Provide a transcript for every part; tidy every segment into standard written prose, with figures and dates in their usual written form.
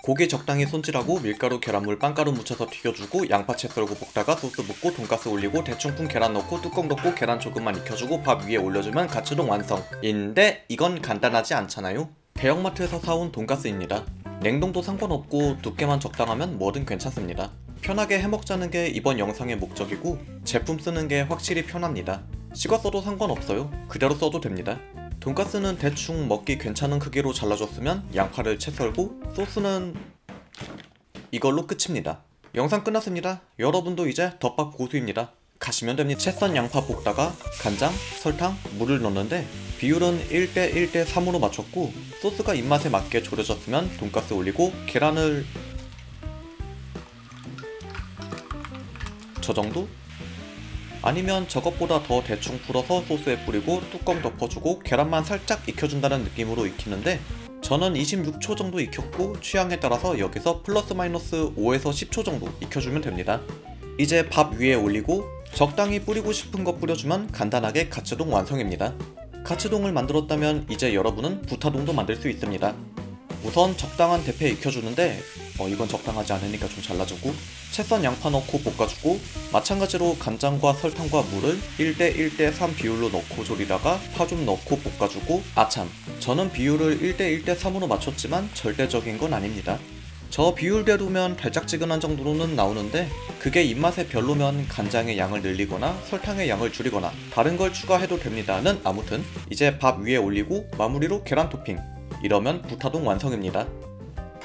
고기 적당히 손질하고 밀가루, 계란물, 빵가루 묻혀서 튀겨주고 양파채 썰고 볶다가 소스 붓고 돈가스 올리고 대충 푼 계란 넣고 뚜껑 덮고 계란 조금만 익혀주고 밥 위에 올려주면 가츠동 완성인데 이건 간단하지 않잖아요. 대형마트에서 사온 돈가스입니다. 냉동도 상관없고 두께만 적당하면 뭐든 괜찮습니다. 편하게 해먹자는 게 이번 영상의 목적이고 제품 쓰는 게 확실히 편합니다. 식었어도 상관없어요. 그대로 써도 됩니다. 돈가스는 대충 먹기 괜찮은 크기로 잘라줬으면 양파를 채 썰고 소스는 이걸로 끝입니다. 영상 끝났습니다. 여러분도 이제 덮밥 고수입니다. 가시면 됩니다. 채 썬 양파 볶다가 간장, 설탕, 물을 넣는데 비율은 1:1:3으로 맞췄고 소스가 입맛에 맞게 졸여졌으면 돈가스 올리고 계란을 저 정도? 아니면 저것보다 더 대충 풀어서 소스에 뿌리고 뚜껑 덮어주고 계란만 살짝 익혀준다는 느낌으로 익히는데 저는 26초 정도 익혔고 취향에 따라서 여기서 플러스 마이너스 5에서 10초 정도 익혀주면 됩니다. 이제 밥 위에 올리고 적당히 뿌리고 싶은 거 뿌려주면 간단하게 가츠동 완성입니다. 가츠동을 만들었다면 이제 여러분은 부타동도 만들 수 있습니다. 우선 적당한 대패 익혀주는데 이건 적당하지 않으니까 좀 잘라주고 채 썬 양파 넣고 볶아주고 마찬가지로 간장과 설탕과 물을 1:1:3 비율로 넣고 졸이다가 파 좀 넣고 볶아주고 아참 저는 비율을 1:1:3으로 맞췄지만 절대적인 건 아닙니다. 저 비율대로면 달짝지근한 정도로는 나오는데 그게 입맛에 별로면 간장의 양을 늘리거나 설탕의 양을 줄이거나 다른 걸 추가해도 됩니다는 아무튼 이제 밥 위에 올리고 마무리로 계란 토핑 이러면 부타동 완성입니다.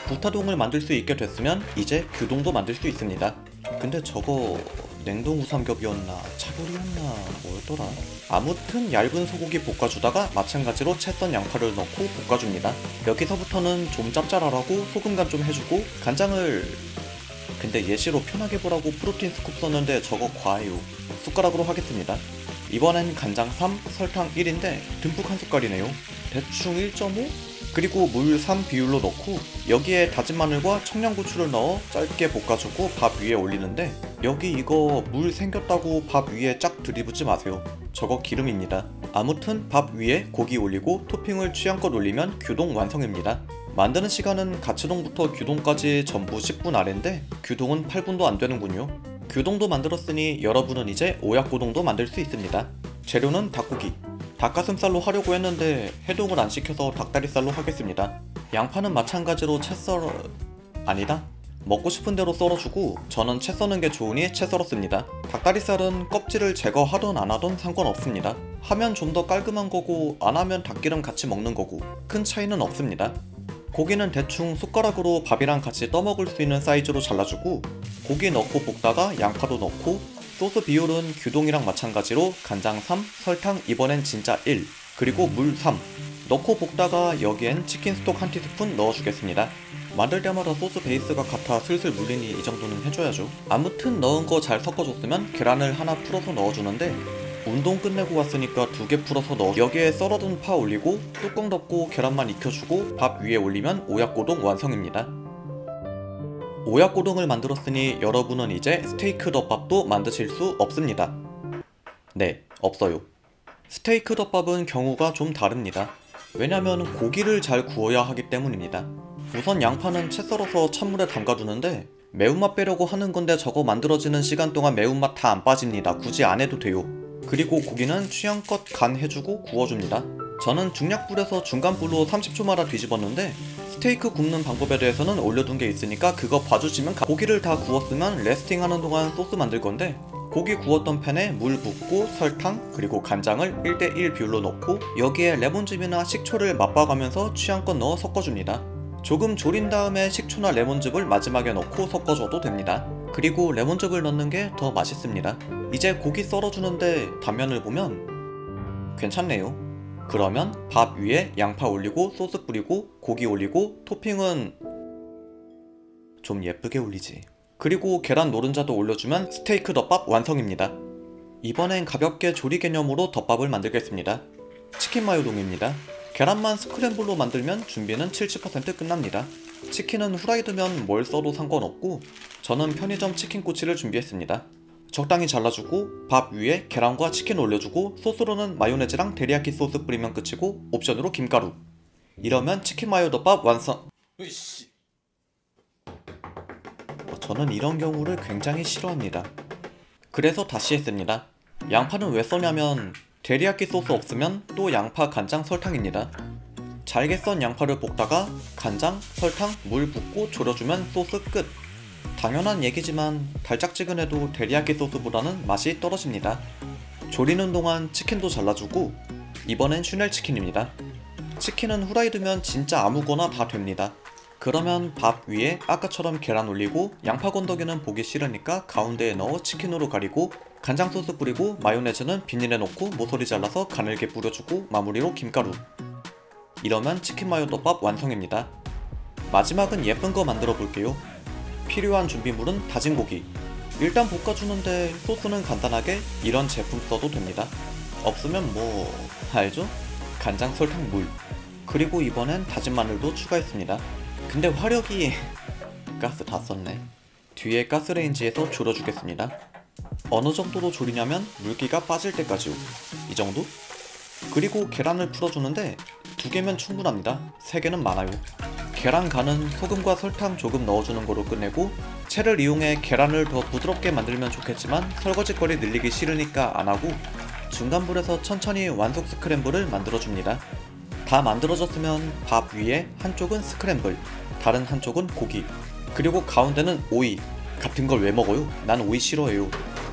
부타동을 만들 수 있게 됐으면 이제 규동도 만들 수 있습니다. 근데 저거 냉동 우삼겹이었나 차돌이었나 뭐였더라? 아무튼 얇은 소고기 볶아주다가 마찬가지로 채 썬 양파를 넣고 볶아줍니다. 여기서부터는 좀 짭짤하라고 소금 간 좀 해주고 간장을 근데 예시로 편하게 보라고 프로틴 스쿱 썼는데 저거 과해요. 숟가락으로 하겠습니다. 이번엔 간장 3, 설탕 1인데 듬뿍 한 숟갈이네요. 대충 1.5? 그리고 물 3 비율로 넣고 여기에 다진 마늘과 청양고추를 넣어 짧게 볶아주고 밥 위에 올리는데 여기 이거 물 생겼다고 밥 위에 쫙 들이붓지 마세요. 저거 기름입니다. 아무튼 밥 위에 고기 올리고 토핑을 취향껏 올리면 규동 완성입니다. 만드는 시간은 가츠동부터 규동까지 전부 10분 아래인데 규동은 8분도 안 되는군요. 규동도 만들었으니 여러분은 이제 오야코동도 만들 수 있습니다. 재료는 닭고기, 닭가슴살로 하려고 했는데 해동을 안 시켜서 닭다리살로 하겠습니다. 양파는 마찬가지로 아니다? 먹고 싶은 대로 썰어주고 저는 채 써는 게 좋으니 채 썰었습니다. 닭다리살은 껍질을 제거하던 안 하던 상관없습니다. 하면 좀 더 깔끔한 거고 안 하면 닭기름 같이 먹는 거고 큰 차이는 없습니다. 고기는 대충 숟가락으로 밥이랑 같이 떠먹을 수 있는 사이즈로 잘라주고 고기 넣고 볶다가 양파도 넣고 소스 비율은 규동이랑 마찬가지로 간장 3, 설탕 이번엔 진짜 1, 그리고 물 3 넣고 볶다가 여기엔 치킨 스톡 한 티스푼 넣어주겠습니다. 만들 때마다 소스 베이스가 같아 슬슬 물리니 이 정도는 해줘야죠. 아무튼 넣은 거 잘 섞어줬으면 계란을 하나 풀어서 넣어주는데 운동 끝내고 왔으니까 2개 풀어서 넣어 여기에 썰어둔 파 올리고 뚜껑 덮고 계란만 익혀주고 밥 위에 올리면 오야코동 완성입니다. 오야코동을 만들었으니 여러분은 이제 스테이크 덮밥도 만드실 수 없습니다. 네, 없어요. 스테이크 덮밥은 경우가 좀 다릅니다. 왜냐면 고기를 잘 구워야 하기 때문입니다. 우선 양파는 채 썰어서 찬물에 담가두는데 매운맛 빼려고 하는 건데 저거 만들어지는 시간 동안 매운맛 다 안 빠집니다. 굳이 안 해도 돼요. 그리고 고기는 취향껏 간 해주고 구워줍니다. 저는 중약불에서 중간불로 30초마다 뒤집었는데 스테이크 굽는 방법에 대해서는 올려둔 게 있으니까 그거 봐주시면 고기를 다 구웠으면 레스팅하는 동안 소스 만들 건데 고기 구웠던 팬에 물 붓고 설탕 그리고 간장을 1:1 비율로 넣고 여기에 레몬즙이나 식초를 맛봐가면서 취향껏 넣어 섞어줍니다. 조금 졸인 다음에 식초나 레몬즙을 마지막에 넣고 섞어줘도 됩니다. 그리고 레몬즙을 넣는 게 더 맛있습니다. 이제 고기 썰어주는데 단면을 보면 괜찮네요. 그러면 밥 위에 양파 올리고 소스 뿌리고 고기 올리고 토핑은 좀 예쁘게 올리지. 그리고 계란 노른자도 올려주면 스테이크 덮밥 완성입니다. 이번엔 가볍게 조리 개념으로 덮밥을 만들겠습니다. 치킨 마요동입니다. 계란만 스크램블로 만들면 준비는 70% 끝납니다. 치킨은 후라이드면 뭘 써도 상관없고 저는 편의점 치킨 꼬치를 준비했습니다. 적당히 잘라주고 밥 위에 계란과 치킨 올려주고 소스로는 마요네즈랑 데리야끼 소스 뿌리면 끝이고 옵션으로 김가루. 이러면 치킨 마요 덮밥 완성. 으이씨. 저는 이런 경우를 굉장히 싫어합니다. 그래서 다시 했습니다. 양파는 왜 써냐면 데리야끼 소스 없으면 또 양파, 간장, 설탕입니다. 잘게 썬 양파를 볶다가 간장, 설탕, 물 붓고 졸여주면 소스 끝. 당연한 얘기지만 달짝지근해도 데리야끼 소스보다는 맛이 떨어집니다. 조리는 동안 치킨도 잘라주고 이번엔 슈넬 치킨입니다. 치킨은 후라이드면 진짜 아무거나 다 됩니다. 그러면 밥 위에 아까처럼 계란 올리고 양파 건더기는 보기 싫으니까 가운데에 넣어 치킨으로 가리고 간장 소스 뿌리고 마요네즈는 비닐에 넣고 모서리 잘라서 가늘게 뿌려주고 마무리로 김가루. 이러면 치킨 마요 덮밥 완성입니다. 마지막은 예쁜 거 만들어 볼게요. 필요한 준비물은 다진 고기. 일단 볶아주는데 소스는 간단하게 이런 제품 써도 됩니다. 없으면 뭐 알죠? 간장, 설탕, 물. 그리고 이번엔 다진 마늘도 추가했습니다. 근데 화력이 가스 다 썼네. 뒤에 가스레인지에서 졸여주겠습니다. 어느 정도로 졸이냐면 물기가 빠질 때까지요. 이 정도? 그리고 계란을 풀어주는데 2개면 충분합니다. 3개는 많아요. 계란 간은 소금과 설탕 조금 넣어주는 거로 끝내고 채를 이용해 계란을 더 부드럽게 만들면 좋겠지만 설거지거리 늘리기 싫으니까 안하고 중간불에서 천천히 완숙 스크램블을 만들어줍니다. 다 만들어졌으면 밥 위에 한쪽은 스크램블, 다른 한쪽은 고기, 그리고 가운데는 오이. 같은 걸 왜 먹어요? 난 오이 싫어해요.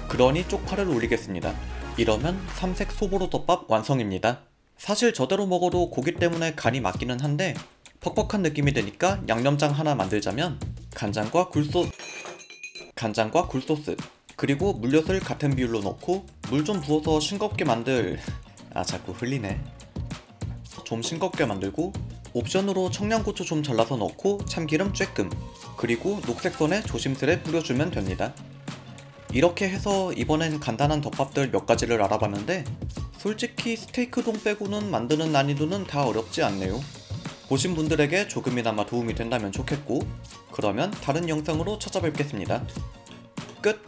그러니 쪽파를 올리겠습니다. 이러면 삼색 소보로 덮밥 완성입니다. 사실 저대로 먹어도 고기 때문에 간이 맞기는 한데 퍽퍽한 느낌이 드니까 양념장 하나 만들자면 간장과 굴소스 그리고 물엿을 같은 비율로 넣고 물 좀 부어서 싱겁게 자꾸 흘리네. 좀 싱겁게 만들고 옵션으로 청양고추 좀 잘라서 넣고 참기름 쬐끔 그리고 녹색선에 조심스레 뿌려주면 됩니다. 이렇게 해서 이번엔 간단한 덮밥들 몇 가지를 알아봤는데 솔직히 스테이크동 빼고는 만드는 난이도는 다 어렵지 않네요. 보신 분들에게 조금이나마 도움이 된다면 좋겠고 그러면 다른 영상으로 찾아뵙겠습니다. 끝!